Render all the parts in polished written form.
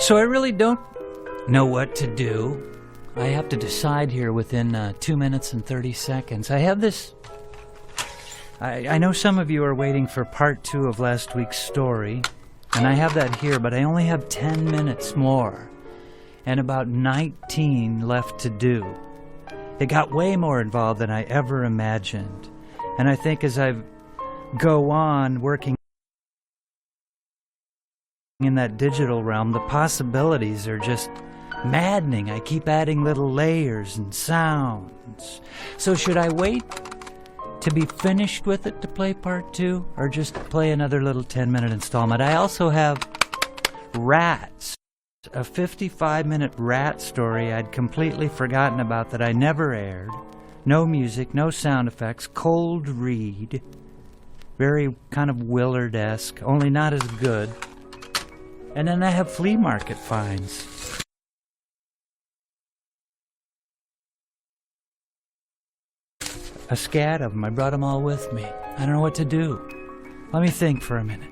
So I really don't know what to do. I have to decide here within 2 minutes and 30 seconds. I have this... I know some of you are waiting for part 2 of last week's story, and I have that here, but I only have 10 minutes more, and about 19 left to do. It got way more involved than I ever imagined, and I think as I go on working in that digital realm, the possibilities are just maddening. I keep adding little layers and sounds. So should I wait to be finished with it to play part 2, or just play another little 10-minute installment? I also have Rats, a 55-minute rat story I'd completely forgotten about that I never aired. No music, no sound effects, cold read. Very kind of Willard-esque, only not as good. And then I have flea market finds. A scat of them. I brought them all with me. I don't know what to do. Let me think for a minute.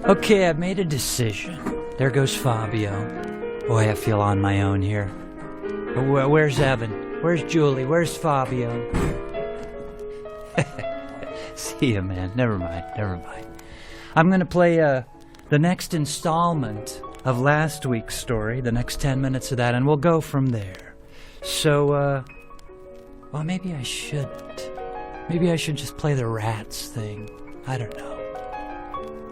Okay, I've made a decision. There goes Fabio. Boy, I feel on my own here. Where's Evan? Where's Julie? Where's Fabio? See ya, man. Never mind. I'm gonna play the next installment of last week's story, the next 10 minutes of that, and we'll go from there. So, well, maybe I shouldn't. Maybe I should just play the Rats thing. I don't know.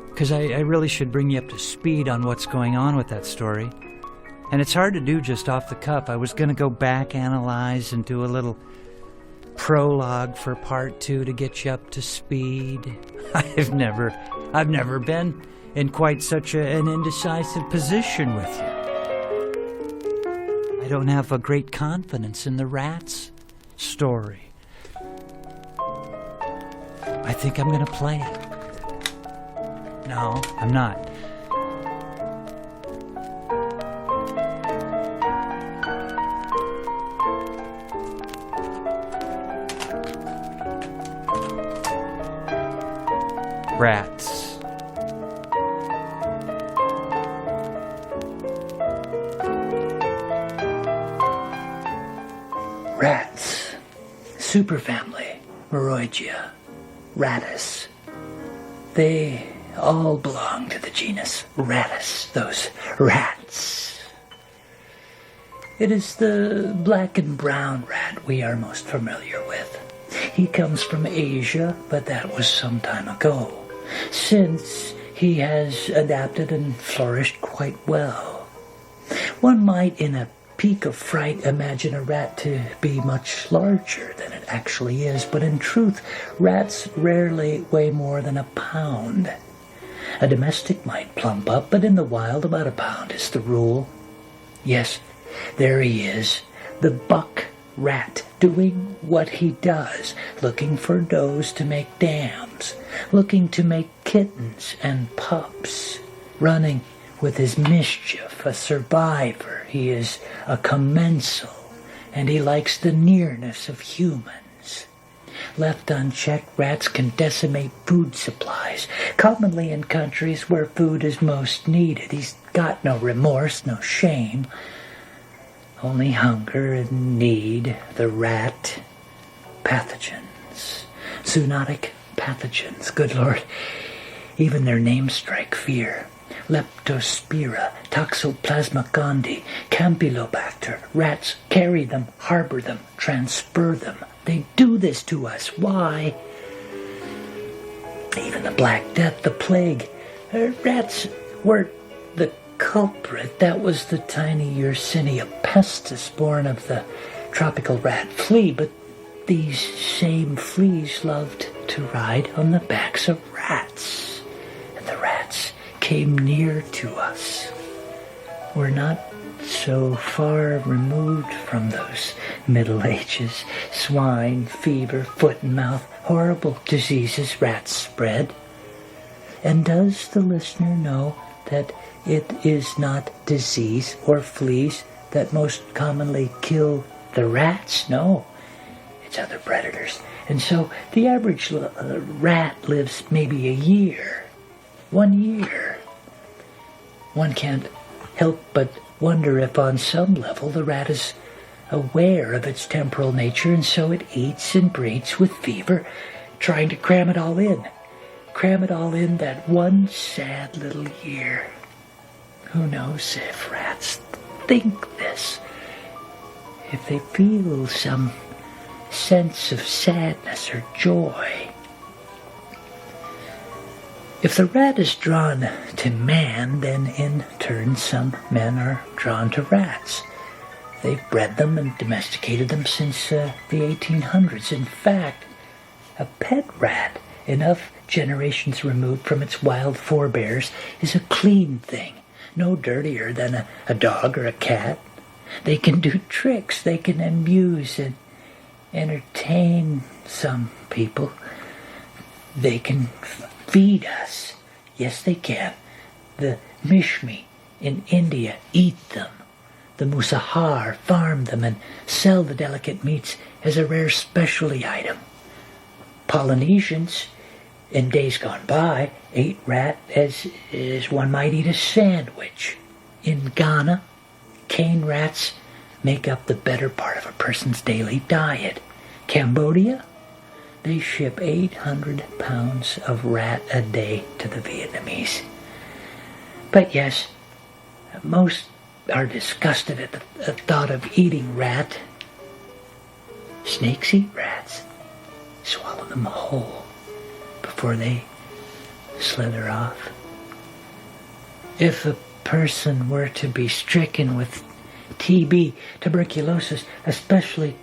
Because I really should bring you up to speed on what's going on with that story. And it's hard to do just off the cuff. I was going to go back, analyze, and do a little prologue for part 2 to get you up to speed. I've never been in quite such an indecisive position with you. I don't have a great confidence in the Rats story. I think I'm going to play it. No, I'm not. Rats. Rats. Superfamily. Meroidia. Rattus. They all belong to the genus Rattus, those rats. It is the black and brown rat we are most familiar with. He comes from Asia, but that was some time ago. Since he has adapted and flourished quite well. One might, in a peak of fright, imagine a rat to be much larger than it actually is, but in truth, rats rarely weigh more than a pound. A domestic might plump up, but in the wild about a pound is the rule. Yes, there he is, the buck rat, doing what he does, looking for does to make dams, looking to make kittens and pups, running with his mischief, a survivor. He is a commensal, and he likes the nearness of humans. Left unchecked, rats can decimate food supplies, commonly in countries where food is most needed. He's got no remorse, no shame, only hunger and need. The rat. Pathogens. Zoonotic pathogens. Good Lord. Even their names strike fear. Leptospira, Toxoplasma gondii, Campylobacter. Rats carry them, harbor them, transfer them. They do this to us. Why? Even the Black Death, the plague. Rats weren't the culprit. That was the tiny Yersinia pestis born of the tropical rat flea, but these same fleas loved to ride on the backs of rats, and the rats came near to us. We're not so far removed from those Middle Ages, swine, fever, foot and mouth, horrible diseases rats spread. And does the listener know that it is not disease or fleas that most commonly kill the rats? No, it's other predators. And so the average rat lives maybe a year. 1 year. One can't help but wonder if on some level the rat is aware of its temporal nature, and so it eats and breeds with fever, trying to cram it all in. Cram it all in that one sad little year. Who knows if rats think this? If they feel some sense of sadness or joy. If the rat is drawn to man, then in turn some men are drawn to rats. They've bred them and domesticated them since the 1800s. In fact, a pet rat, enough generations removed from its wild forebears, is a clean thing, no dirtier than a dog or a cat. They can do tricks, they can amuse and entertain some people. They can feed us. Yes, they can. The Mishmi in India eat them. The Musahar farm them and sell the delicate meats as a rare specialty item. Polynesians, in days gone by, ate rat as one might eat a sandwich. In Ghana, cane rats make up the better part of a person's daily diet. Cambodia, they ship 800 pounds of rat a day to the Vietnamese. But yes, most are disgusted at the thought of eating rat. Snakes eat rats, swallow them whole before they slither off. If a person were to be stricken with TB, tuberculosis, a specially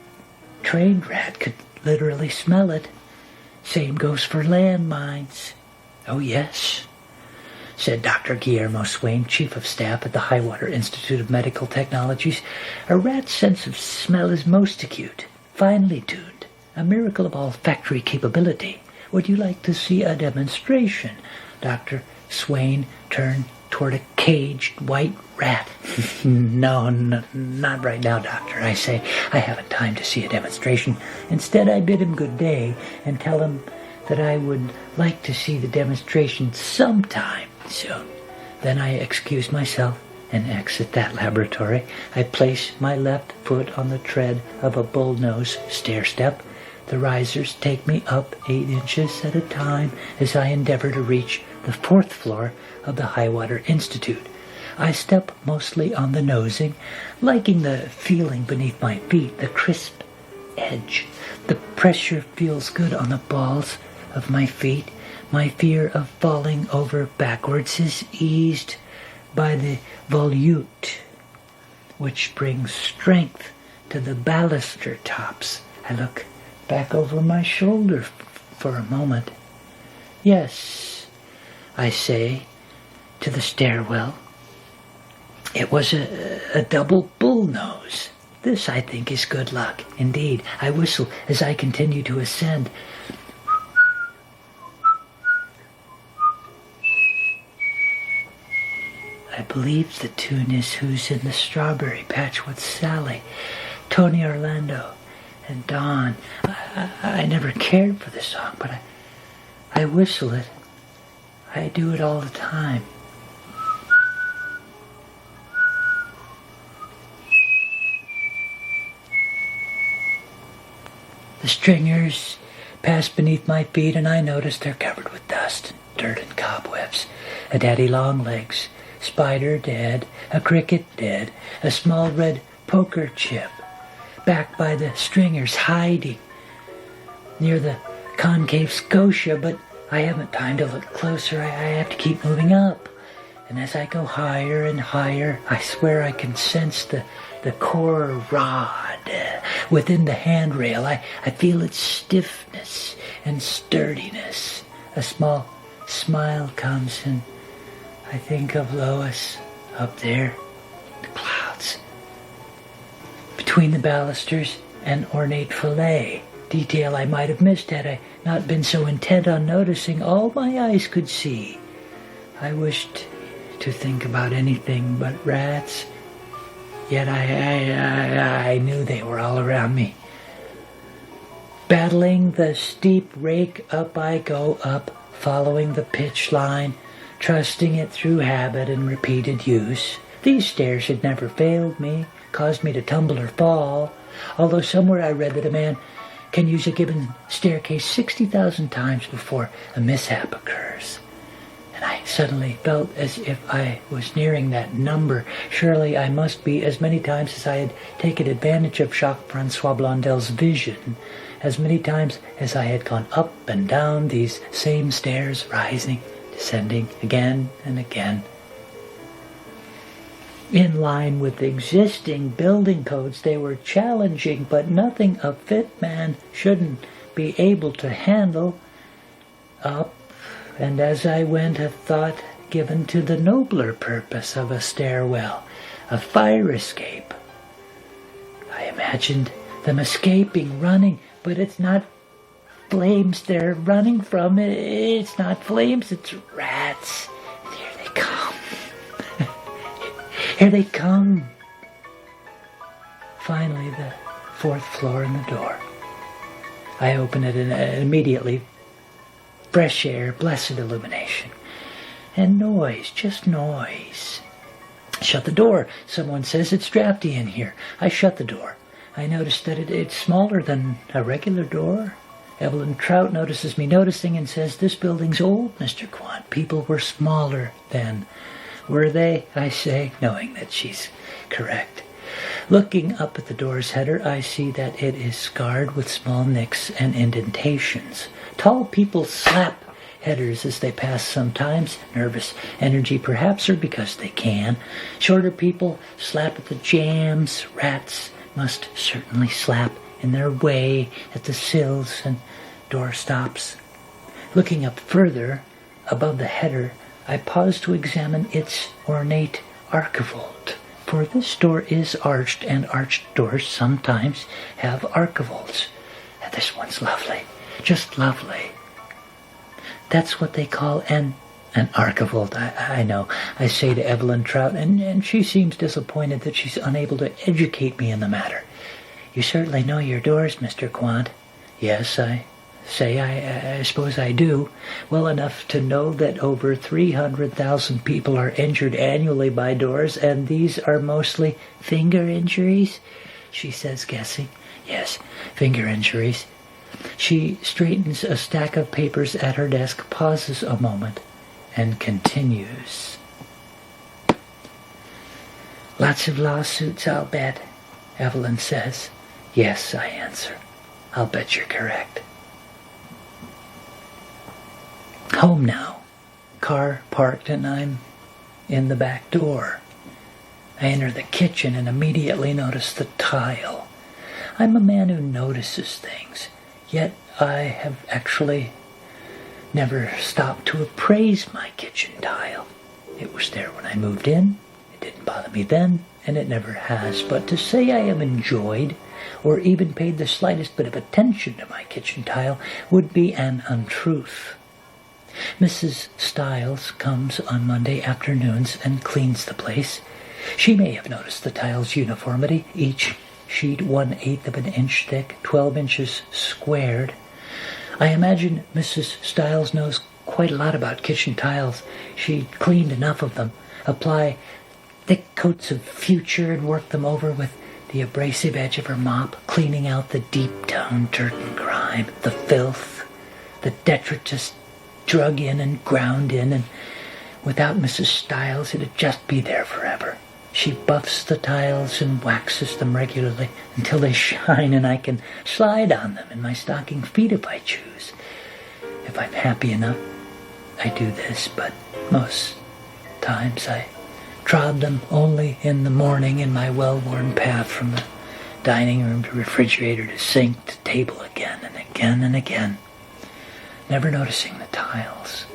trained rat could literally smell it. Same goes for landmines. Oh yes, said Dr. Guillermo Swain, Chief of Staff at the Highwater Institute of Medical Technologies. A rat's sense of smell is most acute, finely tuned, a miracle of olfactory capability. Would you like to see a demonstration? Dr. Swain turned toward a caged white rat. No, not right now, Doctor, I say. I haven't time to see a demonstration. Instead, I bid him good day and tell him that I would like to see the demonstration sometime soon. Then I excuse myself and exit that laboratory. I place my left foot on the tread of a bullnose stair-step. The risers take me up 8 inches at a time as I endeavor to reach the 4th floor of the Highwater Institute. I step mostly on the nosing, liking the feeling beneath my feet, the crisp edge. The pressure feels good on the balls of my feet. My fear of falling over backwards is eased by the volute, which brings strength to the baluster tops. I look back over my shoulder for a moment. Yes, I say, to the stairwell. It was a double bullnose. This, I think, is good luck. Indeed, I whistle as I continue to ascend. I believe the tune is Who's in the Strawberry Patch with Sally, Tony Orlando, and Dawn. I never cared for this song, but I whistle it. I do it all the time. The stringers pass beneath my feet, and I notice they're covered with dust, dirt, and cobwebs. A daddy longlegs, spider dead, a cricket dead, a small red poker chip, back by the stringers hiding near the concave scotia, but I haven't time to look closer. I have to keep moving up. And as I go higher and higher, I swear I can sense the core rod within the handrail. I feel its stiffness and sturdiness. A small smile comes, and I think of Lois up there, the clouds. Between the balusters, an ornate fillet, detail I might have missed had I not been so intent on noticing all my eyes could see. I wished to think about anything but rats, yet I knew they were all around me. Battling the steep rake, up I go up, following the pitch line, trusting it through habit and repeated use. These stairs had never failed me, caused me to tumble or fall, although somewhere I read that a man can use a given staircase 60,000 times before a mishap occurs. And I suddenly felt as if I was nearing that number. Surely I must be, as many times as I had taken advantage of Jacques-Francois Blondel's vision, as many times as I had gone up and down these same stairs, rising, descending again and again. In line with existing building codes, they were challenging, but nothing a fit man shouldn't be able to handle. Up, and as I went, a thought given to the nobler purpose of a stairwell, a fire escape. I imagined them escaping, running, but it's not flames they're running from. It's not flames, it's rats. And here they come. Here they come. Finally, the fourth floor and the door. I open it and immediately fresh air, blessed illumination. And noise, just noise. Shut the door. Someone says it's drafty in here. I shut the door. I notice that it's smaller than a regular door. Evelyn Trout notices me noticing and says, "This building's old, Mr. Quant. People were smaller then." Were they? I say, knowing that she's correct. Looking up at the door's header, I see that it is scarred with small nicks and indentations. Tall people slap headers as they pass sometimes, nervous energy perhaps, or because they can. Shorter people slap at the jambs. Rats must certainly slap in their way at the sills and door stops. Looking up further, above the header, I pause to examine its ornate archivolt, for this door is arched, and arched doors sometimes have archivolts. And this one's lovely, just lovely. That's what they call an archivolt. I know. I say to Evelyn Trout, and she seems disappointed that she's unable to educate me in the matter. "You certainly know your doors, Mr. Quant." "Yes," I say, I suppose I do. Well enough to know that over 300,000 people are injured annually by doors, and these are mostly finger injuries," she says, guessing. "Yes, finger injuries." She straightens a stack of papers at her desk, pauses a moment, and continues. "Lots of lawsuits, I'll bet," Evelyn says. "Yes," I answer. "I'll bet you're correct." Home now. Car parked, and I'm in the back door. I enter the kitchen and immediately notice the tile. I'm a man who notices things, yet I have actually never stopped to appraise my kitchen tile. It was there when I moved in. It didn't bother me then, and it never has. But to say I have enjoyed or even paid the slightest bit of attention to my kitchen tile would be an untruth. Mrs. Stiles comes on Monday afternoons and cleans the place. She may have noticed the tile's uniformity, each sheet 1/8 of an inch thick, 12 inches squared. I imagine Mrs. Stiles knows quite a lot about kitchen tiles. She cleaned enough of them, apply thick coats of future, and work them over with the abrasive edge of her mop, cleaning out the deep-toned dirt and grime, the filth, the detritus drug in and ground in, and without Mrs. Stiles it'd just be there forever. She buffs the tiles and waxes them regularly until they shine, and I can slide on them in my stocking feet if I choose. If I'm happy enough, I do this, but most times I trod them only in the morning in my well-worn path from the dining room to refrigerator to sink to table again and again and again, never noticing the tiles,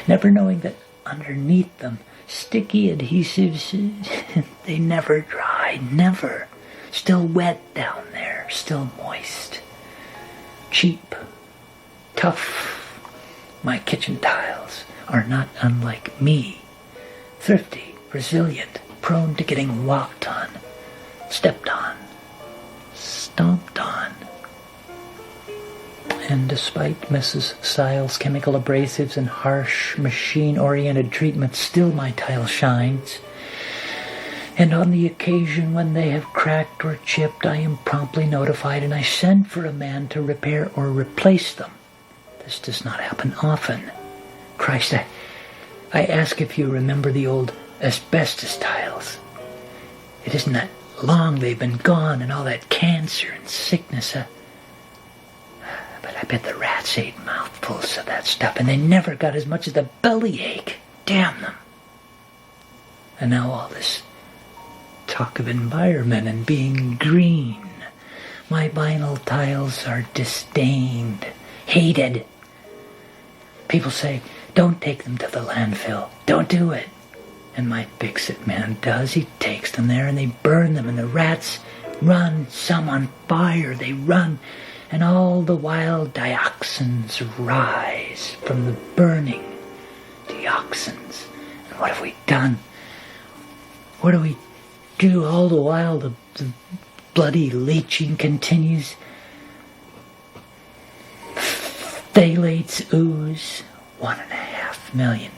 never knowing that underneath them sticky adhesives, they never dry, never. Still wet down there, still moist. Cheap, tough. My kitchen tiles are not unlike me. Thrifty, resilient, prone to getting walked on, stepped on, stomped on. And despite Mrs. Stiles' chemical abrasives and harsh, machine-oriented treatments, still my tile shines. And on the occasion when they have cracked or chipped, I am promptly notified and I send for a man to repair or replace them. This does not happen often. Christ, I ask if you remember the old asbestos tiles. It isn't that long they've been gone and all that cancer and sickness. But I bet the rats ate mouthfuls of that stuff and they never got as much as a bellyache. Damn them. And now all this talk of environment and being green. My vinyl tiles are disdained, hated. People say, don't take them to the landfill. Don't do it. And my fix-it man does. He takes them there and they burn them and the rats run, some on fire. They run. And all the while dioxins rise from the burning dioxins. And what have we done? What do we do all the while the bloody leaching continues? Phthalates ooze. 1.5 million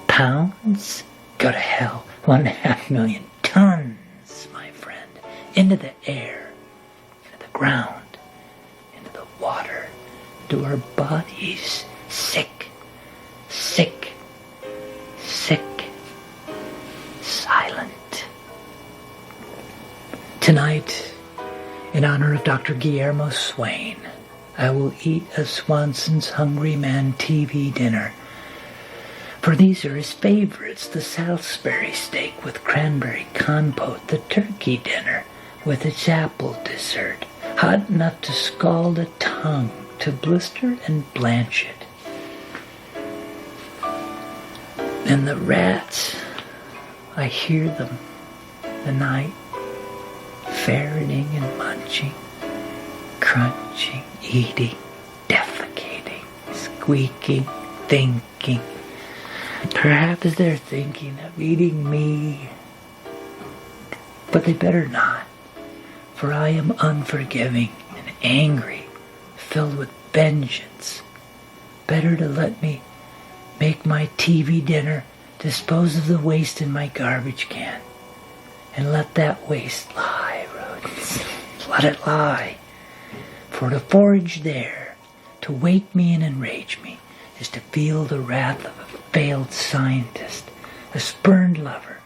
pounds? Go to hell. 1.5 million tons, my friend. Into the air, into the ground, into the water, to our bodies. Sick, sick, sick, silent. Tonight, in honor of Dr. Guillermo Swain, I will eat a Swanson's Hungry Man TV dinner. For these are his favorites: the Salisbury steak with cranberry compote, the turkey dinner with its apple dessert, hot enough to scald a tongue, to blister and blanch it. And the rats, I hear them, the night, ferreting and munching, crunching, eating, defecating, squeaking, thinking. Perhaps they're thinking of eating me, but they better not, for I am unforgiving and angry, filled with vengeance. Better to let me make my TV dinner, dispose of the waste in my garbage can, and let that waste lie, rodents. Let it lie. For to forage there, to wake me and enrage me, is to feel the wrath of a failed scientist, a spurned lover,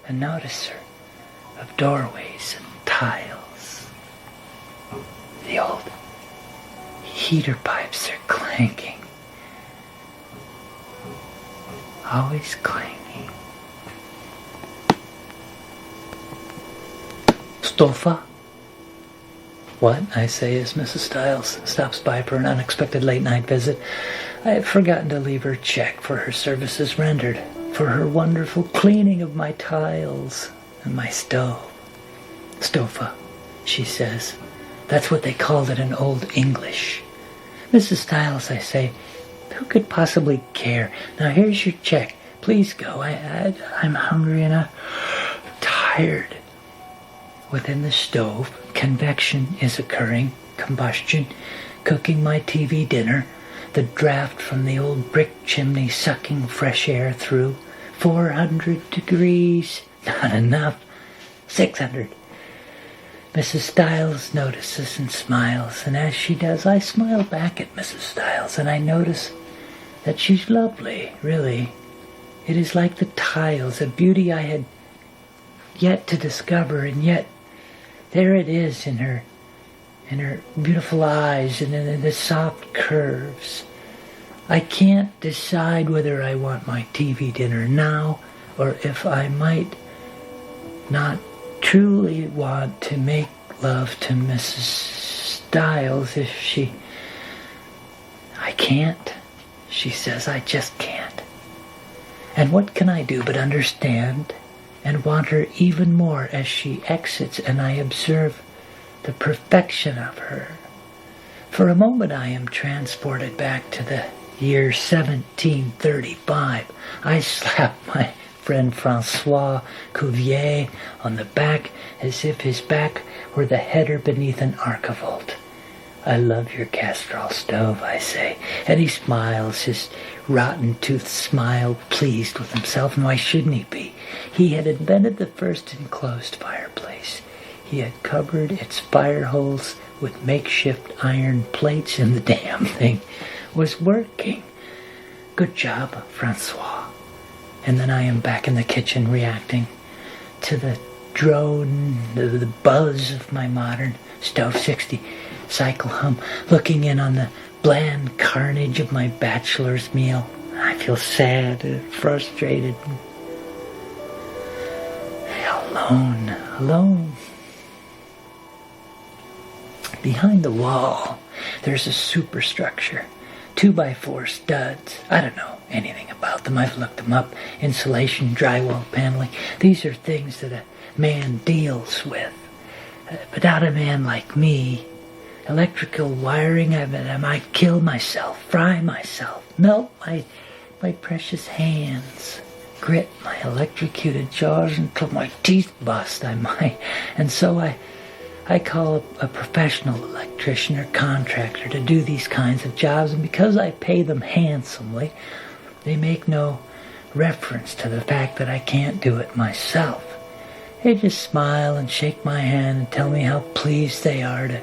a noticer of doorways and tiles. The old heater pipes are clanking, always clanking. Stofa? What? I say as Mrs. Stiles stops by for an unexpected late-night visit. I have forgotten to leave her check for her services rendered, for her wonderful cleaning of my tiles and my stove. Stofa, she says. That's what they called it in Old English. Mrs. Stiles, I say, who could possibly care? Now here's your check. Please go. I'm hungry and I'm tired. Within the stove, convection is occurring, combustion, cooking my TV dinner, the draft from the old brick chimney sucking fresh air through. 400 degrees. Not enough. 600. Mrs. Stiles notices and smiles, and as she does, I smile back at Mrs. Stiles, and I notice that she's lovely, really. It is like the tiles, a beauty I had yet to discover, and yet there it is in her beautiful eyes and in the soft curves. I can't decide whether I want my TV dinner now or if I might not truly want to make love to Mrs. Stiles if she... I can't. She says I just can't. And what can I do but understand and want her even more as she exits and I observe the perfection of her? For a moment I am transported back to the year 1735. I slap my friend Francois Cuvier on the back as if his back were the header beneath an archivolt. I love your Castrol stove, I say, and he smiles, his rotten-toothed smile, pleased with himself, and why shouldn't he be? He had invented the first enclosed fireplace. He had covered its fire holes with makeshift iron plates, and the damn thing was working. Good job, Francois. And then I am back in the kitchen reacting to the drone, the buzz of my modern Stove 60 cycle hum, looking in on the bland carnage of my bachelor's meal. I feel sad and frustrated. Alone. Behind the wall, there's a superstructure. 2x4 studs. I don't know anything about them. I've looked them up. Insulation, drywall, paneling. These are things that a man deals with. But not a man like me. Electrical wiring, I might kill myself, fry myself, melt my precious hands, grit my electrocuted jaws until my teeth bust, I might. And so I call a professional electrician or contractor to do these kinds of jobs, and because I pay them handsomely, they make no reference to the fact that I can't do it myself. They just smile and shake my hand and tell me how pleased they are to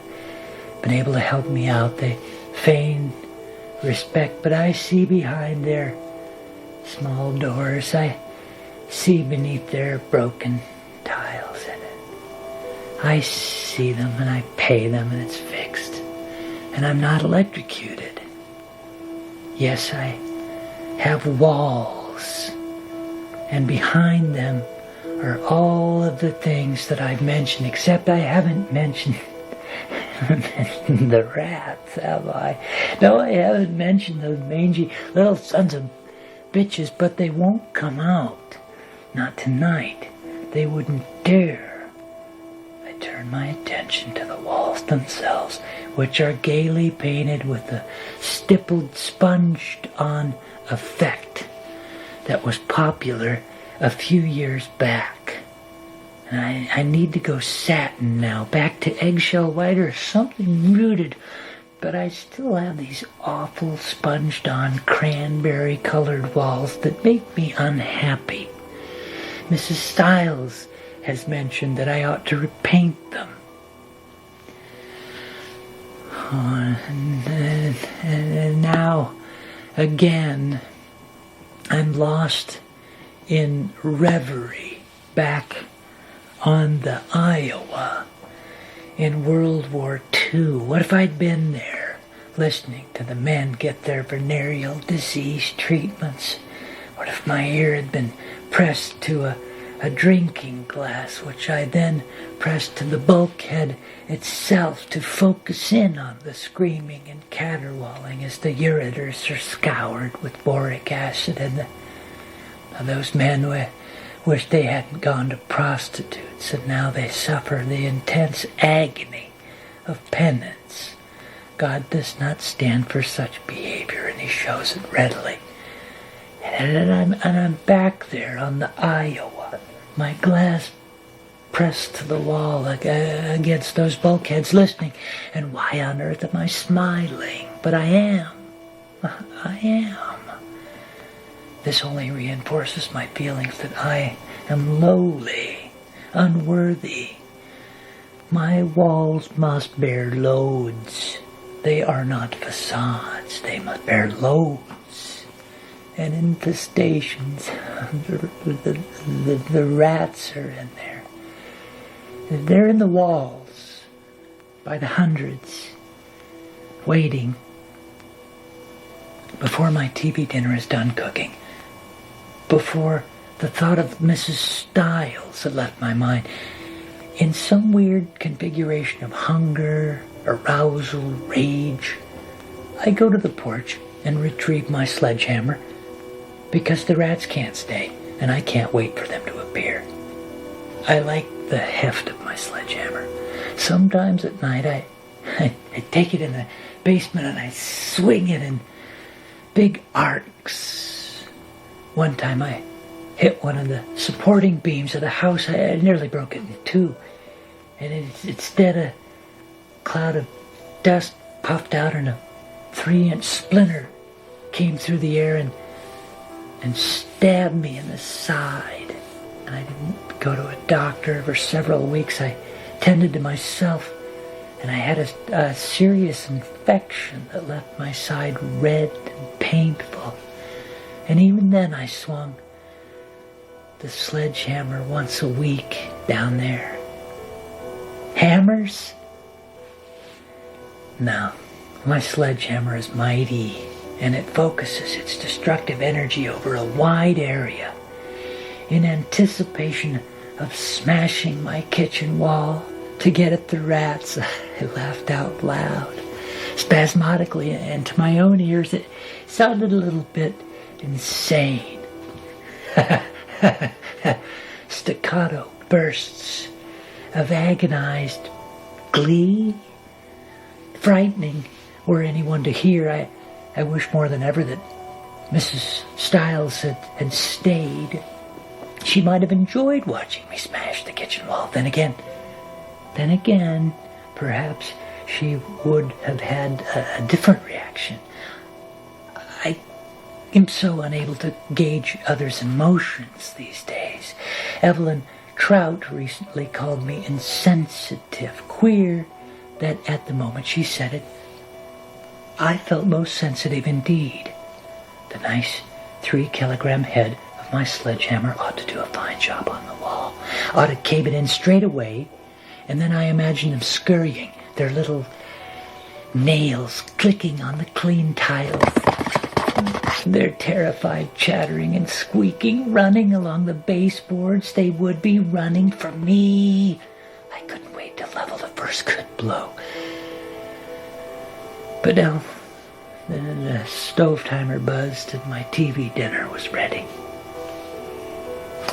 been able to help me out. They feign respect, but I see behind their small doors, I see beneath their broken tiles, and I see them and I pay them and it's fixed, and I'm not electrocuted. Yes, I have walls, and behind them are all of the things that I've mentioned, except I haven't mentioned the rats, have I? No, I haven't mentioned those mangy little sons of bitches, but they won't come out. Not tonight. They wouldn't dare. I turn my attention to the walls themselves, which are gaily painted with the stippled, sponged-on effect that was popular a few years back. And I need to go satin now, back to eggshell white or something rooted. But I still have these awful sponged-on cranberry-colored walls that make me unhappy. Mrs. Stiles has mentioned that I ought to repaint them. And now, again, I'm lost in reverie back on the Iowa in World War II. What if I'd been there, listening to the men get their venereal disease treatments? What if my ear had been pressed to a drinking glass, which I then pressed to the bulkhead itself to focus in on the screaming and caterwauling as the ureters are scoured with boric acid, and those men wish they hadn't gone to prostitutes, and now they suffer the intense agony of penance. God does not stand for such behavior, and he shows it readily. And I'm back there on the Iowa, my glass pressed to the wall against those bulkheads, listening. And why on earth am I smiling? But I am. This only reinforces my feelings that I am lowly, unworthy. My walls must bear loads. They are not facades. They must bear loads and infestations. The rats are in there. They're in the walls by the hundreds, waiting before my TV dinner is done cooking, before the thought of Mrs. Stiles had left my mind in some weird configuration of hunger, arousal, rage. I go to the porch and retrieve my sledgehammer because the rats can't stay and I can't wait for them to appear. I like the heft of my sledgehammer. Sometimes at night I take it in the basement and I swing it in big arcs. One time I hit one of the supporting beams of the house. I nearly broke it in two. And instead a cloud of dust puffed out and a 3-inch splinter came through the air and stabbed me in the side. And I didn't go to a doctor for several weeks. I tended to myself, and I had a serious infection that left my side red and painful. And even then I swung the sledgehammer once a week down there. Hammers? No, my sledgehammer is mighty, and it focuses its destructive energy over a wide area in anticipation of smashing my kitchen wall to get at the rats. I laughed out loud, spasmodically, and to my own ears it sounded a little bit insane. Staccato bursts of agonized glee, frightening were anyone to hear. I wish more than ever that Mrs. Stiles had stayed. She might have enjoyed watching me smash the kitchen wall. Then again, perhaps she would have had a different reaction. I am so unable to gauge others' emotions these days. Evelyn Trout recently called me insensitive. Queer that at the moment she said it, I felt most sensitive indeed. The nice 3-kilogram head of my sledgehammer ought to do a fine job on the wall. Ought to cave it in straight away, and then I imagine them scurrying, their little nails clicking on the clean tiles. Their terrified chattering and squeaking, running along the baseboards. They would be running for me. I couldn't wait to level the first good blow. But now, the stove timer buzzed and my TV dinner was ready.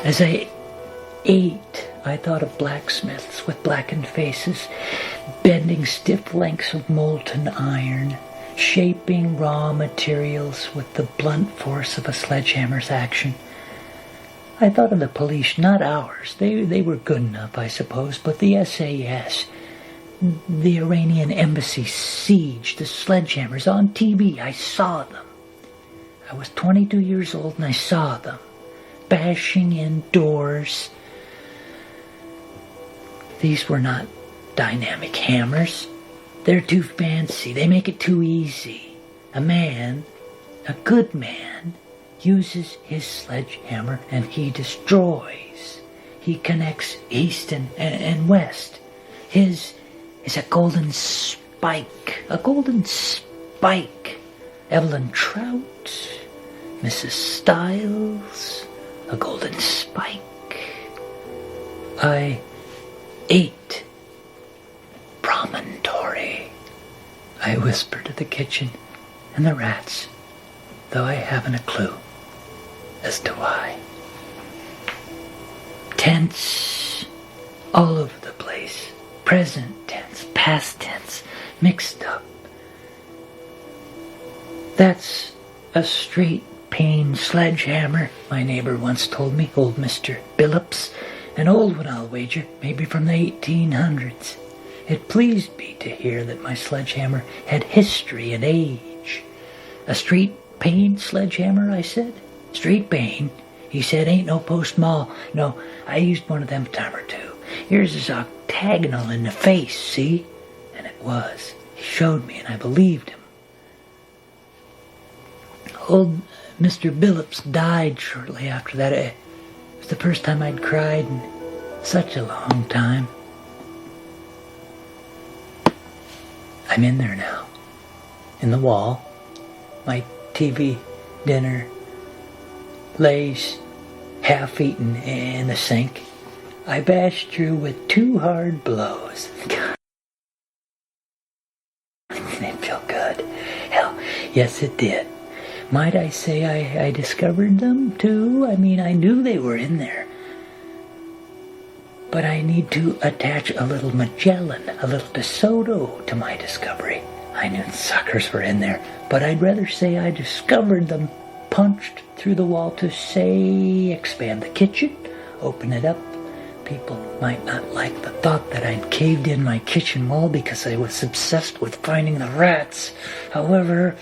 As I ate, I thought of blacksmiths with blackened faces, bending stiff lengths of molten iron, shaping raw materials with the blunt force of a sledgehammer's action. I thought of the police, not ours. They were good enough, I suppose, but the SAS, the Iranian embassy siege, the sledgehammers on TV, I saw them. I was 22 years old and I saw them, bashing in doors. These were not dynamic hammers. They're too fancy. They make it too easy. A man, a good man, uses his sledgehammer and he destroys. He connects east and west. His is a golden spike. A golden spike. Evelyn Trout, Mrs. Stiles, a golden spike. I ate promontory. I whisper to the kitchen and the rats, though I haven't a clue as to why. Tense all over the place. Present tense, past tense, mixed up. That's a straight pane sledgehammer, my neighbor once told me, old Mr. Billups. An old one, I'll wager, maybe from the 1800s. It pleased me to hear that my sledgehammer had history and age. A straight pane sledgehammer, I said. Straight pane? He said, ain't no post mall. No, I used one of them a time or two. Yours is octagonal in the face, see? And it was. He showed me and I believed him. Old Mr. Billups died shortly after that. It was the first time I'd cried in such a long time. I'm in there now, in the wall. My TV dinner lays half-eaten in the sink. I bashed through with 2 hard blows. God, it felt good. Hell, yes it did. Might I say I discovered them too? I mean, I knew they were in there. But I need to attach a little Magellan, a little DeSoto to my discovery. I knew the suckers were in there, but I'd rather say I discovered them, punched through the wall to say, expand the kitchen, open it up. People might not like the thought that I'd caved in my kitchen wall because I was obsessed with finding the rats. However,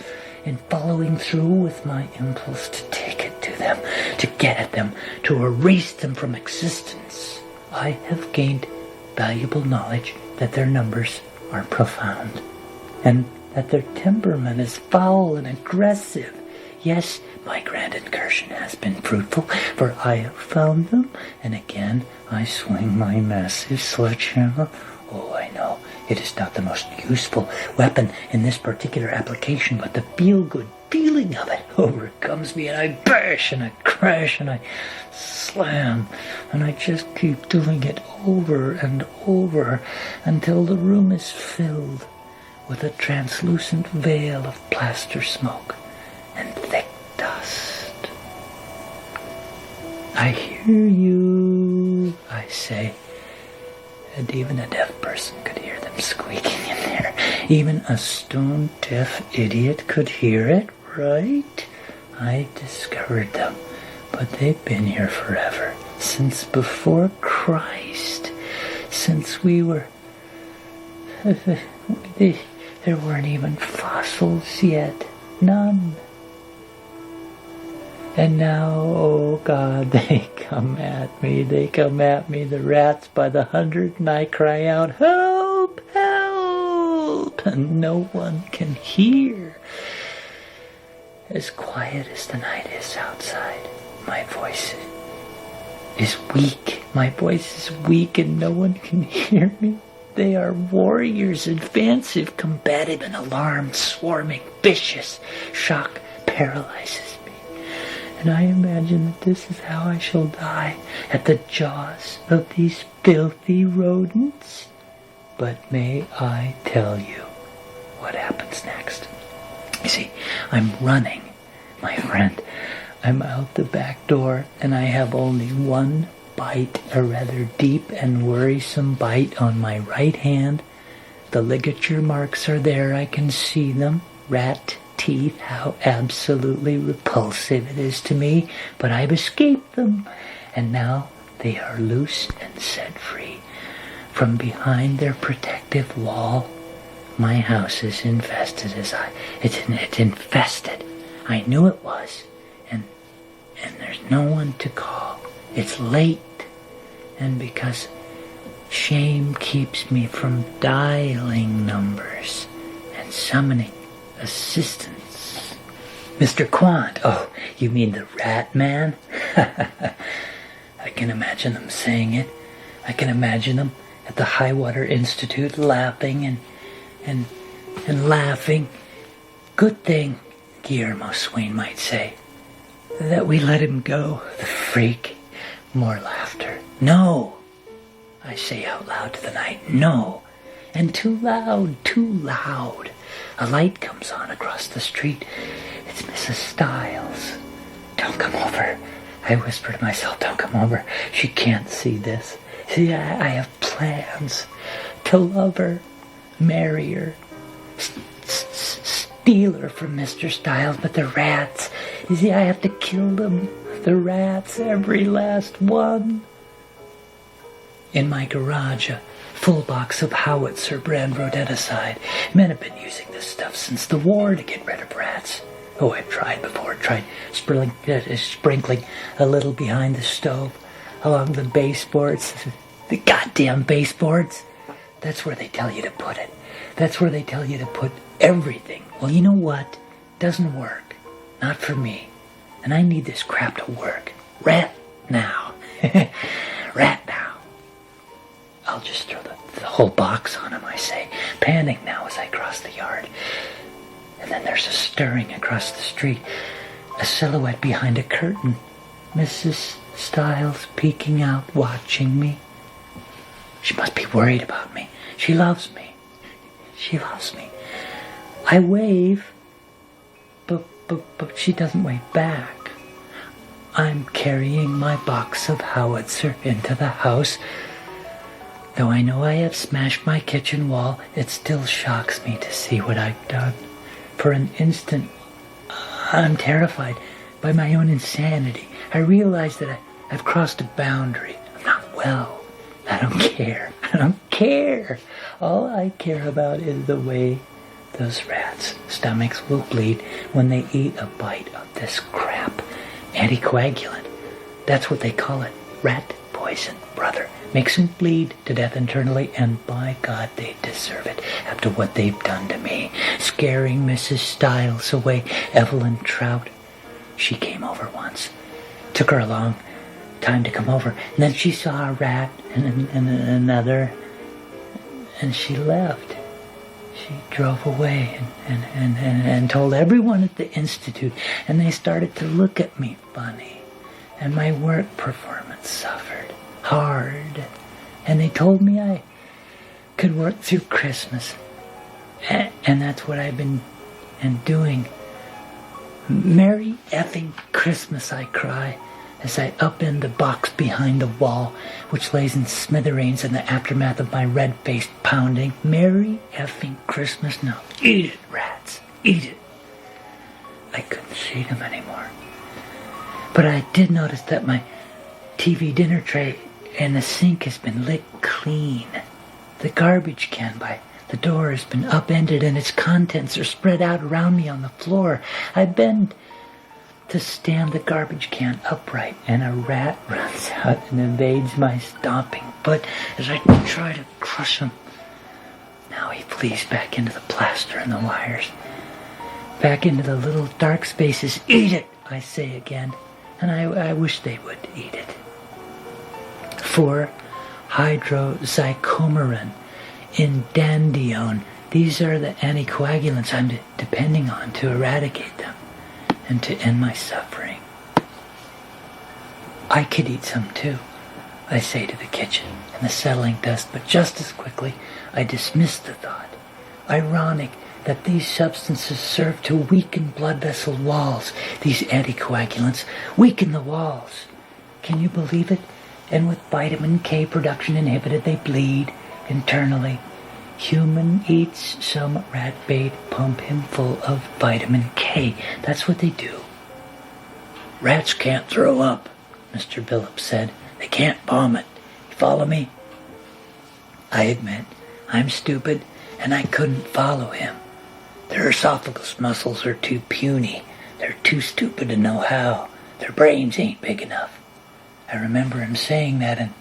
in following through with my impulse to take it to them, to get at them, to erase them from existence, I have gained valuable knowledge that their numbers are profound, and that their temperament is foul and aggressive. Yes, my grand incursion has been fruitful, for I have found them, and again I swing my massive sledgehammer. Oh, I know, it is not the most useful weapon in this particular application, but the feel-good feeling of it overcomes me, and I bash, and I crash, and I slam, and I just keep doing it over and over until the room is filled with a translucent veil of plaster smoke and thick dust. I hear you, I say, and even a deaf person could hear them squeaking in there. Even a stone-deaf idiot could hear it, right? I discovered them, but they've been here forever, since before Christ, since we were... There weren't even fossils yet, none. And now, oh God, they come at me, the rats by the hundred, and I cry out, help, help, and no one can hear. As quiet as the night is outside, my voice is weak. My voice is weak and no one can hear me. They are warriors, advansive, combative, and alarmed, swarming, vicious. Shock paralyzes me. And I imagine that this is how I shall die, at the jaws of these filthy rodents. But may I tell you what happens next? You see, I'm running, my friend. I'm out the back door, and I have only one bite, a rather deep and worrisome bite on my right hand. The ligature marks are there, I can see them. Rat teeth, how absolutely repulsive it is to me, but I've escaped them, and now they are loose and set free. From behind their protective wall, my house is infested it's infested. I knew it was, and there's no one to call. It's late, and because shame keeps me from dialing numbers and summoning assistance. Mr. Quant, oh, you mean the rat man? I can imagine them saying it. I can imagine them at the Highwater Institute laughing and laughing. Good thing, Guillermo Swain might say, that we let him go, the freak. More laughter. No, I say out loud to the night. No. And too loud, too loud. A light comes on across the street. It's Mrs. Stiles. Don't come over. I whisper to myself, don't come over. She can't see this. See, I have plans to love her, marry her, steal her from Mr. Stiles, but the rats, you see, I have to kill them. The rats, every last one. In my garage, a full box of howitzer brand rodenticide. Men have been using this stuff since the war to get rid of rats. Oh, I've tried before. Tried sprinkling a little behind the stove, along the baseboards. The goddamn baseboards. That's where they tell you to put it. That's where they tell you to put everything. Well, you know what? Doesn't work. Not for me. And I need this crap to work. Rat now. Rat now. I'll just throw the whole box on him, I say, panting now as I cross the yard. And then there's a stirring across the street. A silhouette behind a curtain. Mrs. Stiles peeking out, watching me. She must be worried about me. She loves me. She loves me. I wave, but she doesn't wave back. I'm carrying my box of howitzer into the house. Though I know I have smashed my kitchen wall, it still shocks me to see what I've done. For an instant, I'm terrified by my own insanity. I realize that I've crossed a boundary. I'm not well. I don't care. I don't care. All I care about is the way those rats' stomachs will bleed when they eat a bite of this crap. Anticoagulant. That's what they call it. Rat poison, brother. Makes them bleed to death internally, and by God, they deserve it after what they've done to me. Scaring Mrs. Stiles away. Evelyn Trout. She came over once. Took her a long time to come over. And then she saw a rat and another, and she left. She drove away and told everyone at the Institute, and they started to look at me funny. And my work performance suffered hard. And they told me I could work through Christmas. And that's what I've been doing. Merry effing Christmas, I cry, as I upend the box behind the wall, which lays in smithereens in the aftermath of my red-faced pounding. Merry effing Christmas. Now eat it, rats. Eat it. I couldn't see them anymore. But I did notice that my TV dinner tray in the sink has been licked clean. The garbage can by the door has been upended and its contents are spread out around me on the floor. I bend to stand the garbage can upright, and a rat runs out and evades my stomping foot as I try to crush him. Now he flees back into the plaster and the wires, back into the little dark spaces. Eat it, I say again, and I wish they would eat it. 4-hydroxycomarin in dandione. These are the anticoagulants I'm depending on to eradicate them and to end my suffering. I could eat some too, I say to the kitchen and the settling dust, but just as quickly I dismiss the thought. Ironic that these substances serve to weaken blood vessel walls. These anticoagulants weaken the walls. Can you believe it? And with vitamin K production inhibited, they bleed internally. Human eats some rat bait, pump him full of vitamin K. That's what they do. Rats can't throw up, Mr. Billups said. They can't vomit. You follow me? I admit, I'm stupid, and I couldn't follow him. Their esophagus muscles are too puny. They're too stupid to know how. Their brains ain't big enough. I remember him saying that, and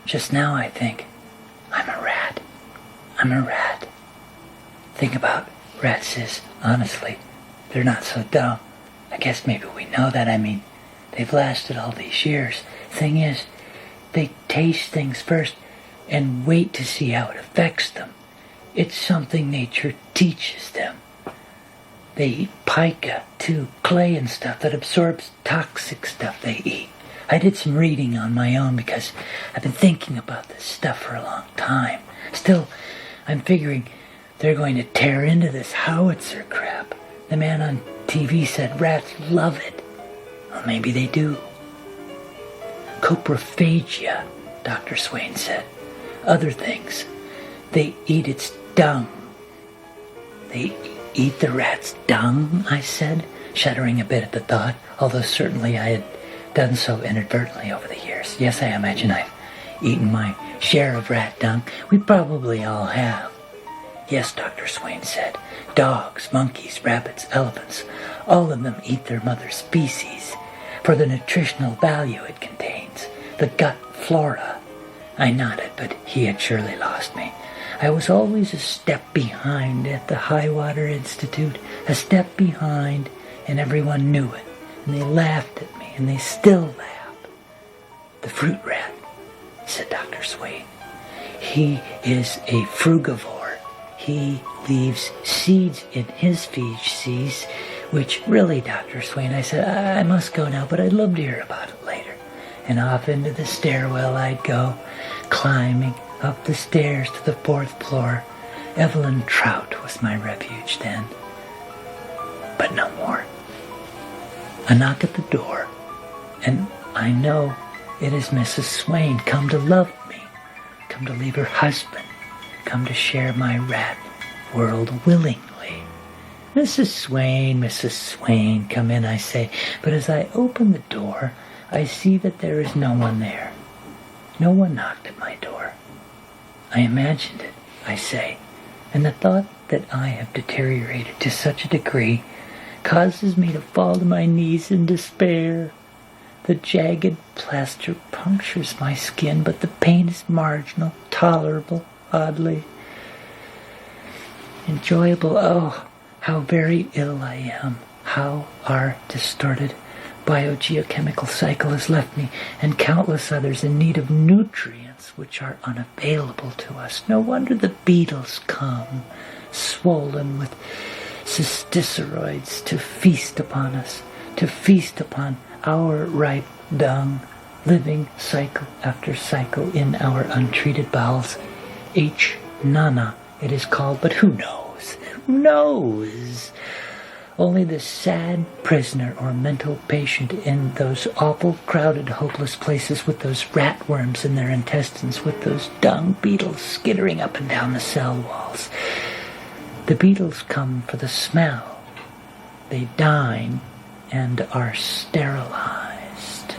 just now I think, I'm a rat. I'm a rat. Think about rats is, honestly, they're not so dumb. I guess maybe we know that. I mean, they've lasted all these years. Thing is, they taste things first and wait to see how it affects them. It's something nature teaches them. They eat pica, too, clay and stuff that absorbs toxic stuff they eat. I did some reading on my own because I've been thinking about this stuff for a long time. Still, I'm figuring they're going to tear into this howitzer crap. The man on TV said rats love it. Well, maybe they do. Coprophagia, Dr. Swain said. Other things. They eat its dung. They eat the rat's dung, I said, shuddering a bit at the thought, although certainly I had done so inadvertently over the years. Yes, I imagine I've eaten my share of rat dung. We probably all have. Yes, Dr. Swain said. Dogs, monkeys, rabbits, elephants, all of them eat their mother's species for the nutritional value it contains, the gut flora. I nodded, but he had surely lost me. I was always a step behind at the Highwater Institute, a step behind, and everyone knew it, and they laughed at me, and they still laugh. The fruit rat, said Dr. Swain. He is a frugivore. He leaves seeds in his feces, which really, Dr. Swain, I said, I must go now, but I'd love to hear about it later. and off into the stairwell I'd go, climbing up the stairs to the 4th floor. Evelyn Trout was my refuge then, but no more. A knock at the door, and I know it is Mrs. Swain, come to love me, come to leave her husband, come to share my rat world willingly. Mrs. Swain, come in, I say, but as I open the door, I see that there is no one there. No one knocked at my door. I imagined it, I say, and the thought that I have deteriorated to such a degree causes me to fall to my knees in despair. The jagged plaster punctures my skin, but the pain is marginal, tolerable, oddly enjoyable. Oh, how very ill I am. How our distorted biogeochemical cycle has left me, and countless others in need of nutrients which are unavailable to us. No wonder the beetles come, swollen with cysticeroids, to feast upon us, to feast upon our ripe dung, living cycle after cycle in our untreated bowels. H. nana it is called, but who knows? Who knows? Only the sad prisoner or mental patient in those awful, crowded, hopeless places with those rat worms in their intestines, with those dung beetles skittering up and down the cell walls. The beetles come for the smell. They dine and are sterilized.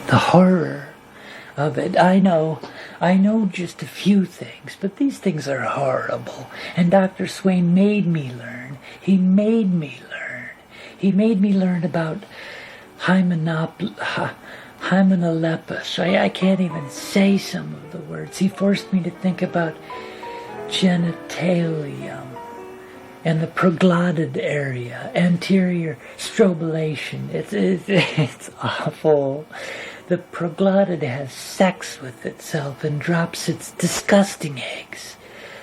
The horror of it, I know just a few things, but these things are horrible, and Dr. Swain made me learn. He made me learn about Hymenopleus. I can't even say some of the words. He forced me to think about genitalium and the proglottid area, anterior strobulation. It's awful. The proglottid has sex with itself and drops its disgusting eggs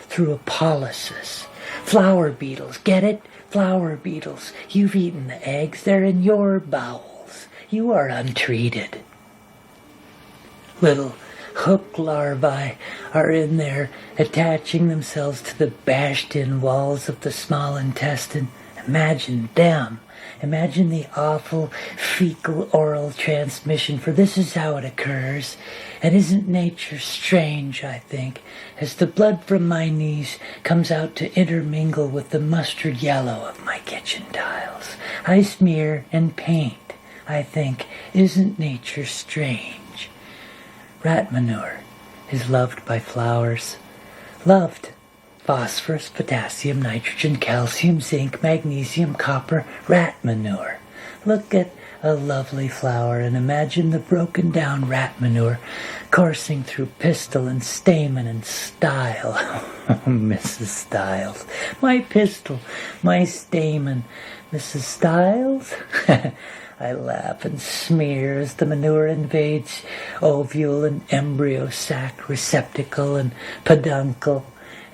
through a polysis. Flower beetles, get it? Flower beetles. You've eaten the eggs. They're in your bowels. You are untreated. Little hook larvae are in there, attaching themselves to the bashed-in walls of the small intestine. Imagine them. Imagine the awful fecal oral transmission, for this is how it occurs. And isn't nature strange, I think, as the blood from my knees comes out to intermingle with the mustard yellow of my kitchen tiles. I smear and paint, I think. Isn't nature strange? Rat manure is loved by flowers. Loved. Phosphorus, potassium, nitrogen, calcium, zinc, magnesium, copper, rat manure. Look at a lovely flower and imagine the broken down rat manure coursing through pistil and stamen and style. Oh, Mrs. Stiles. My pistil, my stamen. Mrs. Stiles? I laugh and smear as the manure invades ovule and embryo sac, receptacle and peduncle.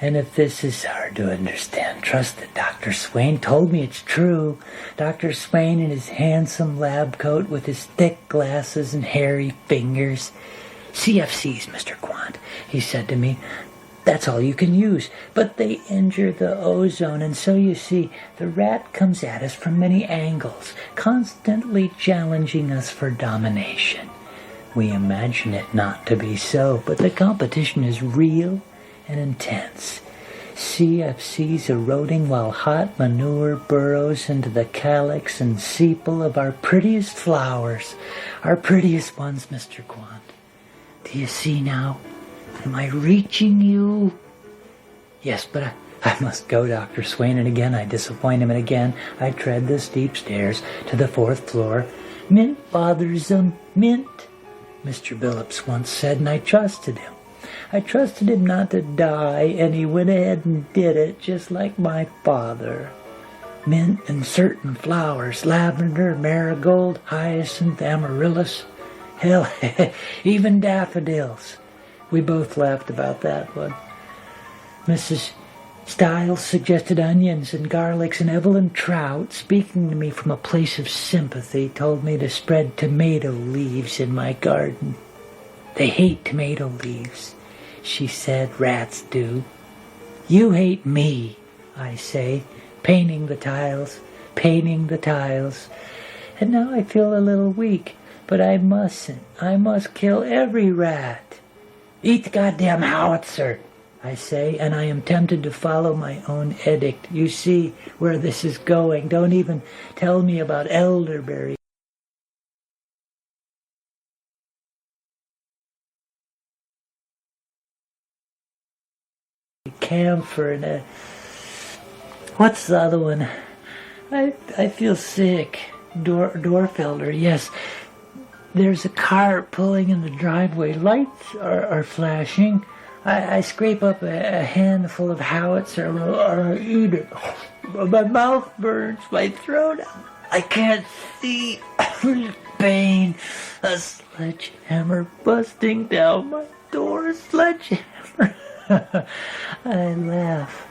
And if this is hard to understand, trust that Dr. Swain told me it's true. Dr. Swain in his handsome lab coat with his thick glasses and hairy fingers. CFCs, Mr. Quant, he said to me. That's all you can use. But they injure the ozone, and so you see, the rat comes at us from many angles, constantly challenging us for domination. We imagine it not to be so, but the competition is real and intense. CFCs eroding while hot manure burrows into the calyx and sepal of our prettiest flowers, our prettiest ones, Mr. Quant. Do you see now? Am I reaching you? Yes, but I must go, Dr. Swain, and again I disappoint him, and again I tread the steep stairs to the 4th floor. Mint bothers him, mint, Mr. Billups once said, and I trusted him. I trusted him not to die, and he went ahead and did it, just like my father. Mint and certain flowers, lavender, marigold, hyacinth, amaryllis, hell, even daffodils. We both laughed about that one. Mrs. Styles suggested onions and garlics, and Evelyn Trout, speaking to me from a place of sympathy, told me to spread tomato leaves in my garden. They hate tomato leaves, she said. Rats do. You hate me, I say, painting the tiles. And now I feel a little weak, but I mustn't. I must kill every rat. Eat the goddamn howitzer, I say, and I am tempted to follow my own edict. You see where this is going. Don't even tell me about elderberry. Camphor and what's the other one? I feel sick. Dorfelder, yes. There's a car pulling in the driveway. Lights are flashing. I scrape up a handful of howitzer or I eat it. My mouth burns, my throat. I can't see. Pain. A sledgehammer busting down my door. Sledgehammer. I laugh.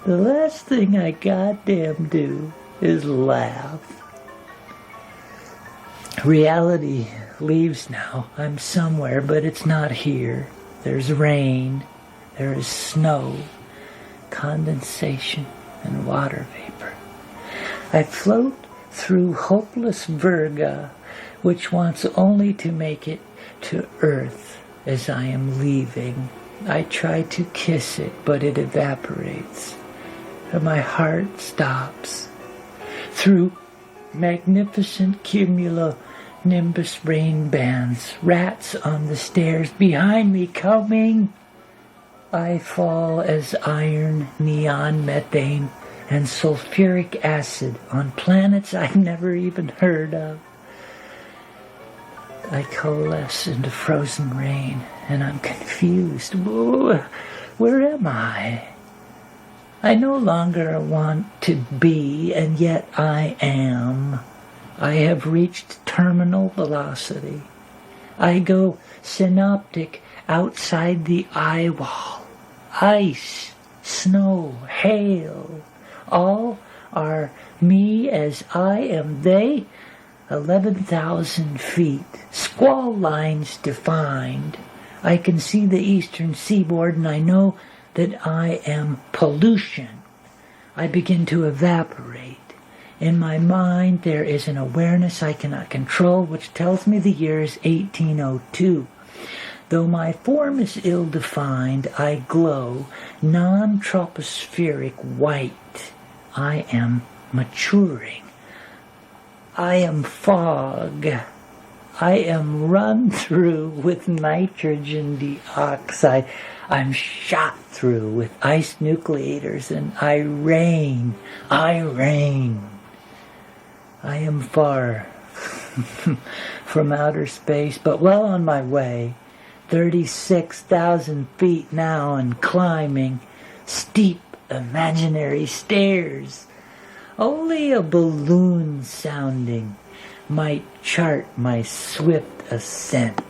The last thing I goddamn do is laugh. Reality leaves now. I'm somewhere, but it's not here. There's rain, there is snow, condensation, and water vapor. I float through hopeless virga, which wants only to make it to earth as I am leaving. I try to kiss it, but it evaporates. My heart stops. Through magnificent cumulonimbus rain bands, rats on the stairs behind me coming. I fall as iron, neon, methane, and sulfuric acid on planets I've never even heard of. I coalesce into frozen rain, and I'm confused. Where am I? I no longer want to be, and yet I am. I have reached terminal velocity. I go synoptic outside the eye wall. Ice, snow, hail, all are me as I am they. 11,000 feet, squall lines defined. I can see the eastern seaboard, and I know that I am pollution. I begin to evaporate. In my mind there is an awareness I cannot control, which tells me the year is 1802. Though my form is ill-defined, I glow non-tropospheric white. I am maturing. I am fog. I am run through with nitrogen dioxide. I'm shot through with ice nucleators, and I rain. I am far from outer space, but well on my way. 36,000 feet now and climbing steep imaginary stairs. Only a balloon sounding might chart my swift ascent.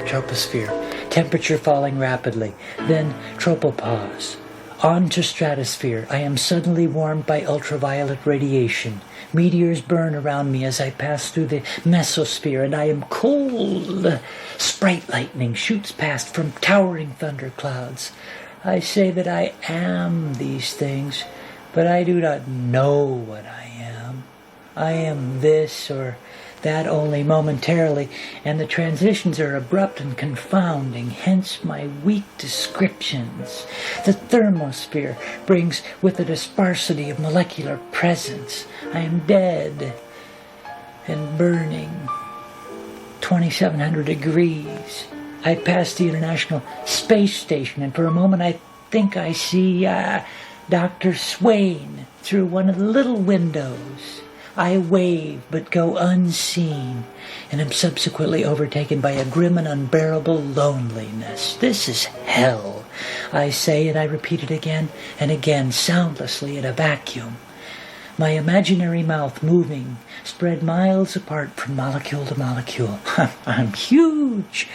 Troposphere, temperature falling rapidly, then tropopause. On to stratosphere. I am suddenly warmed by ultraviolet radiation. Meteors burn around me as I pass through the mesosphere, and I am cold. Sprite lightning shoots past from towering thunderclouds. I say that I am these things, but I do not know what I am. I am this or that only momentarily, and the transitions are abrupt and confounding, hence my weak descriptions. The thermosphere brings with it a sparsity of molecular presence. I am dead and burning, 2,700 degrees. I pass the International Space Station, and for a moment I think I see Dr. Swain through one of the little windows. I wave, but go unseen, and am subsequently overtaken by a grim and unbearable loneliness. This is hell, I say, and I repeat it again and again, soundlessly in a vacuum. My imaginary mouth moving, spread miles apart from molecule to molecule. I'm huge,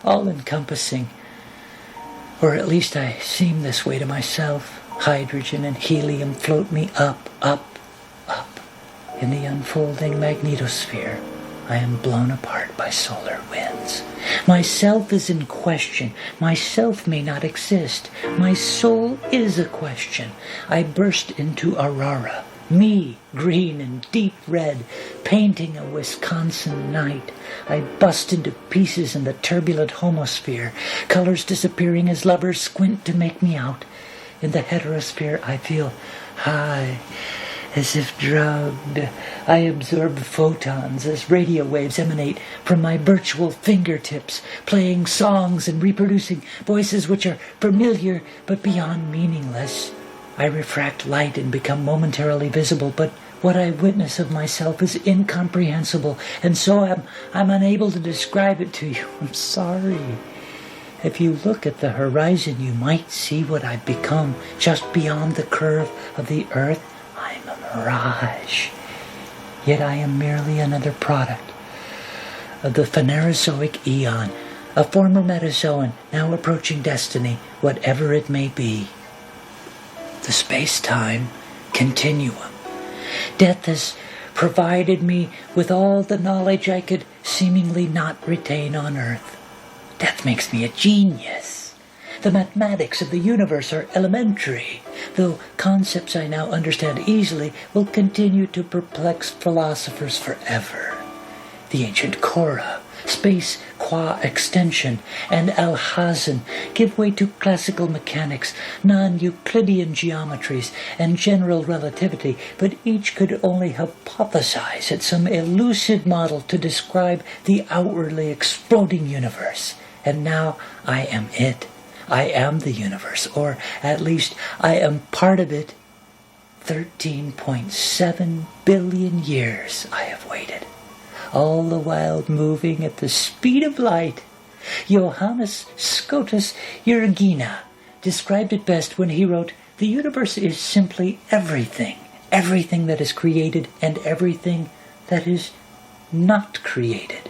all-encompassing. Or at least I seem this way to myself. Hydrogen and helium float me up, up, up. In the unfolding magnetosphere, I am blown apart by solar winds. My self is in question. My self may not exist. My soul is a question. I burst into aurora. Me, green and deep red, painting a Wisconsin night. I bust into pieces in the turbulent homosphere, colors disappearing as lovers squint to make me out. In the heterosphere, I feel high, as if drugged. I absorb photons as radio waves emanate from my virtual fingertips, playing songs and reproducing voices which are familiar but beyond meaningless. I refract light and become momentarily visible, but what I witness of myself is incomprehensible, and so I'm unable to describe it to you. I'm sorry. If you look at the horizon, you might see what I've become just beyond the curve of the earth. I'm a mirage. Yet I am merely another product of the Phanerozoic eon, a former Metazoan now approaching destiny, whatever it may be. The space-time continuum. Death has provided me with all the knowledge I could seemingly not retain on Earth. Death makes me a genius. The mathematics of the universe are elementary, though concepts I now understand easily will continue to perplex philosophers forever. The ancient Cora, space qua extension, and Alhazen give way to classical mechanics, non-Euclidean geometries, and general relativity, but each could only hypothesize at some elusive model to describe the outwardly exploding universe. And now I am it. I am the universe, or at least I am part of it. 13.7 billion years I have waited, all the while moving at the speed of light. Johannes Scotus Erigena described it best when he wrote, "The universe is simply everything, everything that is created and everything that is not created."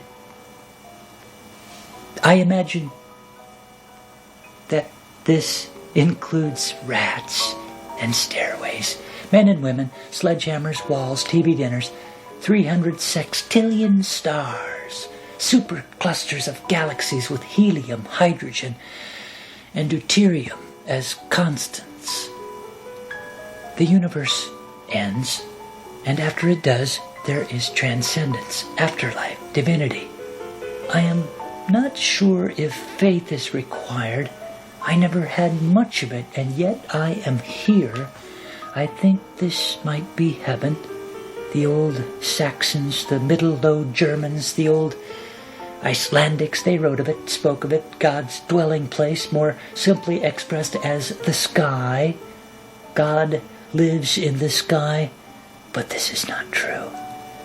I imagine that this includes rats and stairways, men and women, sledgehammers, walls, TV dinners, 300 sextillion stars, superclusters of galaxies with helium, hydrogen, and deuterium as constants. The universe ends, and after it does, there is transcendence, afterlife, divinity. I am not sure if faith is required. I never had much of it, and yet I am here. I think this might be heaven. The old Saxons, the Middle Low Germans, the old Icelandics, they wrote of it, spoke of it, God's dwelling place, more simply expressed as the sky. God lives in the sky, but this is not true.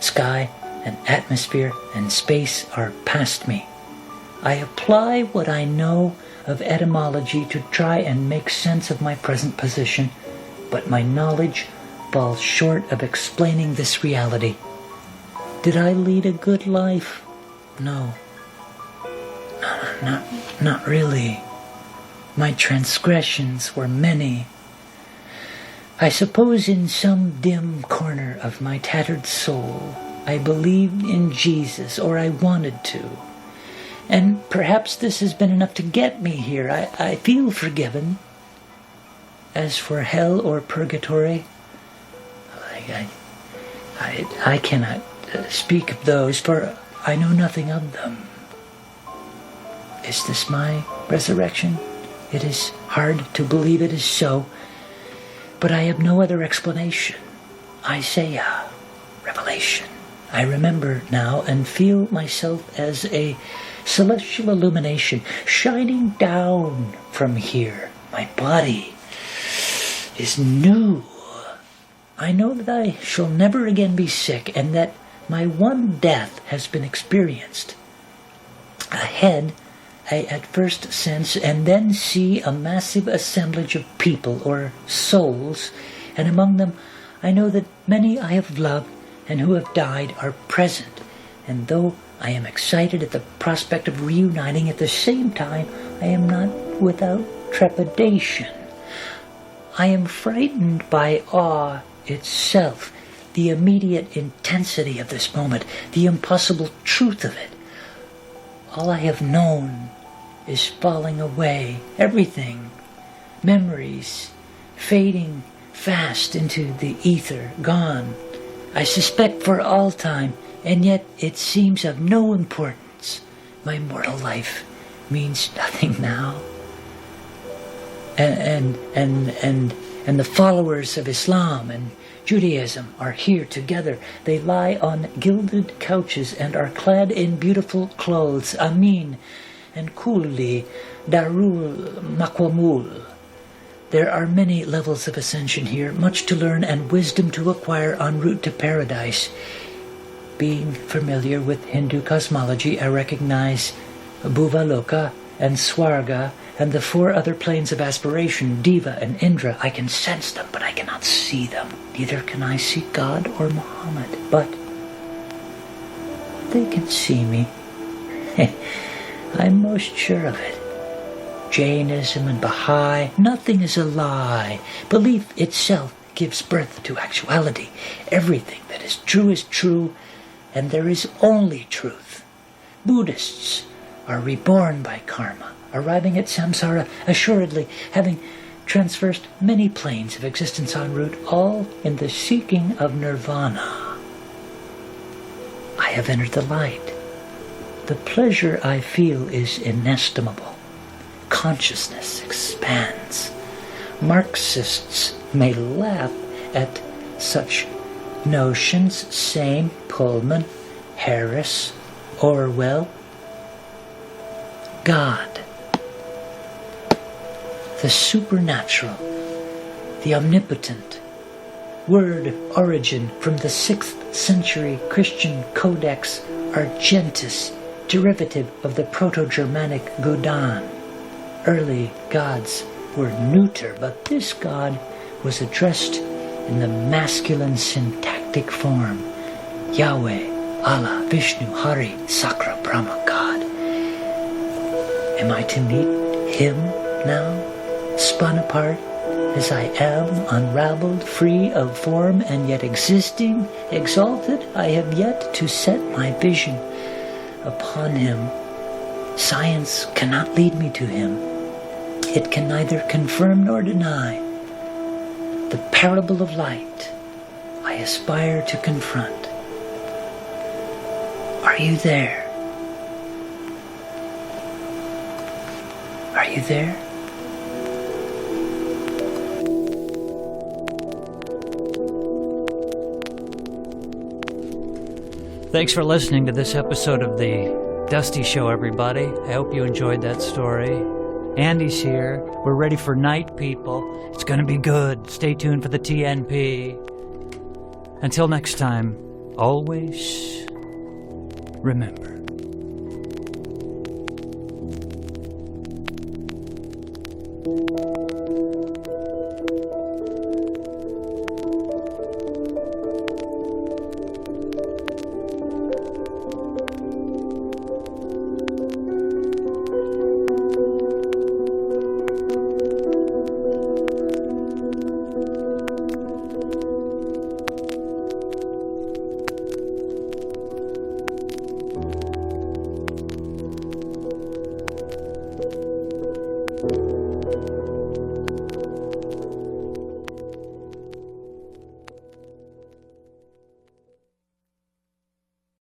Sky and atmosphere and space are past me. I apply what I know of etymology to try and make sense of my present position, but my knowledge falls short of explaining this reality. Did I lead a good life? No. Not really. My transgressions were many. I suppose in some dim corner of my tattered soul, I believed in Jesus, or I wanted to. And perhaps this has been enough to get me here. I feel forgiven. As for hell or purgatory, I cannot speak of those, for I know nothing of them. Is this my resurrection? It is hard to believe it is so, but I have no other explanation. Isaiah, Revelation, I remember now and feel myself as a celestial illumination shining down from here. My body is new. I know that I shall never again be sick, and that my one death has been experienced. Ahead, I at first sense and then see a massive assemblage of people or souls, and among them I know that many I have loved and who have died are present, and though I am excited at the prospect of reuniting, at the same time I am not without trepidation. I am frightened by awe itself, the immediate intensity of this moment, the impossible truth of it. All I have known is falling away, everything, memories, fading fast into the ether, gone, I suspect for all time, and yet it seems of no importance. My mortal life means nothing now. And the followers of Islam and Judaism are here together. They lie on gilded couches and are clad in beautiful clothes. Amin and Kulli Darul Makwamul. There are many levels of ascension here, much to learn and wisdom to acquire en route to paradise. Being familiar with Hindu cosmology, I recognize Bhuvaloka and Swarga and the 4 other planes of aspiration, Deva and Indra. I can sense them, but I cannot see them. Neither can I see God or Muhammad, but they can see me. I'm most sure of it. Jainism and Baha'i, nothing is a lie. Belief itself gives birth to actuality. Everything that is true, and there is only truth. Buddhists are reborn by karma, arriving at samsara assuredly, having traversed many planes of existence en route, all in the seeking of nirvana. I have entered the light. The pleasure I feel is inestimable. Consciousness expands. Marxists may laugh at such notions, same Pullman, Harris, Orwell. God, the supernatural, the omnipotent, word origin from the 6th century Christian Codex Argentis, derivative of the Proto-Germanic Gudan. Early gods were neuter, but this god was addressed in the masculine syntactic form. Yahweh, Allah, Vishnu, Hari, Sakra, Brahma, God. Am I to meet him now, spun apart as I am, unraveled, free of form and yet existing, exalted? I have yet to set my vision upon him. Science cannot lead me to him. It can neither confirm nor deny. The parable of light I aspire to confront. Are you there? Are you there? Thanks for listening to this episode of the Dusty Show, everybody. I hope you enjoyed that story. Andy's here. We're ready for night, people. It's going to be good. Stay tuned for the TNP. Until next time, always remember,